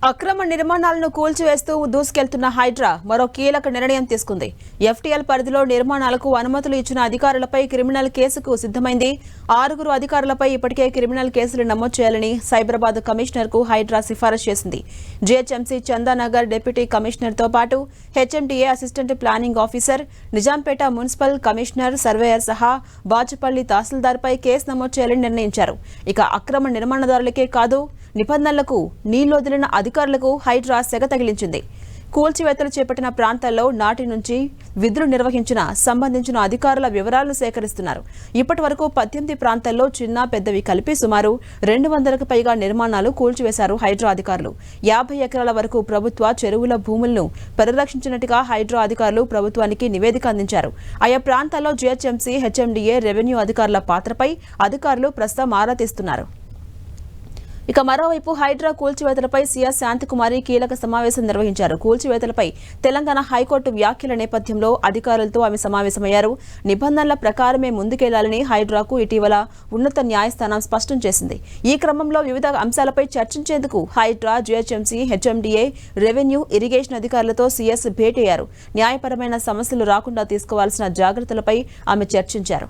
అక్రమ నిర్మాణాలను కూల్చివేస్తూ దూసుకెళ్తున్న హైడ్రా మరో కీలక నిర్ణయం తీసుకుంది. ఎఫ్టీఎల్ పరిధిలో నిర్మాణాలకు అనుమతులు ఇచ్చిన అధికారులపై క్రిమినల్ కేసుకు సిద్ధమైంది. 6 అధికారులపై ఇప్పటికే క్రిమినల్ కేసులు నమోదు చేయాలని సైబరాబాద్ కమిషనర్ కు హైడ్రా సిఫారసు చేసింది. జీహెచ్ఎంసీ చందానగర్ డిప్యూటీ కమిషనర్ తో పాటు HMDA assistant planning officer, Nizampet municipal commissioner, surveyor సహా బాచుపల్లి తహసీల్దార్ పై కేసు నమోదు చేయాలని నిర్ణయించారు. ఇక అక్రమ నిర్మాణదారులకే కాదు, నిబంధనలకు నీళ్లొదిలిన అధికారులకు హైడ్రా సెగ తగిలించింది. కూల్చివేతలు చేపట్టిన ప్రాంతాల్లో నాటి నుంచి విధులు నిర్వహించిన సంబంధించిన అధికారుల వివరాలను సేకరిస్తున్నారు. ఇప్పటి వరకు 18 ప్రాంతాల్లో చిన్న పెద్దవి కలిపి సుమారు 200కు పైగా నిర్మాణాలు కూల్చివేశారు హైడ్రా అధికారులు. 50 ఎకరాల వరకు ప్రభుత్వ చెరువుల భూములను పరిరక్షించినట్టుగా హైడ్రా అధికారులు ప్రభుత్వానికి నివేదిక అందించారు. ఆయా ప్రాంతాల్లో జీహెచ్ఎంసీ, హెచ్ఎండిఏ, రెవెన్యూ అధికారుల పాత్రపై అధికారులు ప్రస్తుతం ఆరా తీస్తున్నారు. ఇక మరోవైపు హైడ్రా కూల్చివేతలపై సీఎస్ శాంతికుమారి కీలక సమావేశం నిర్వహించారు. కూల్చివేతలపై తెలంగాణ హైకోర్టు వ్యాఖ్యల నేపథ్యంలో అధికారులతో ఆమె సమావేశమయ్యారు. నిబంధనల ప్రకారమే ముందుకెళ్లాలని హైడ్రాకు ఇటీవల ఉన్నత న్యాయస్థానం స్పష్టం చేసింది. ఈ క్రమంలో వివిధ అంశాలపై చర్చించేందుకు Hydraa, GHMC, HMDA, revenue, irrigation అధికారులతో సీఎస్ భేటీ అయ్యారు. న్యాయపరమైన సమస్యలు రాకుండా తీసుకోవాల్సిన జాగ్రత్తలపై ఆమె చర్చించారు.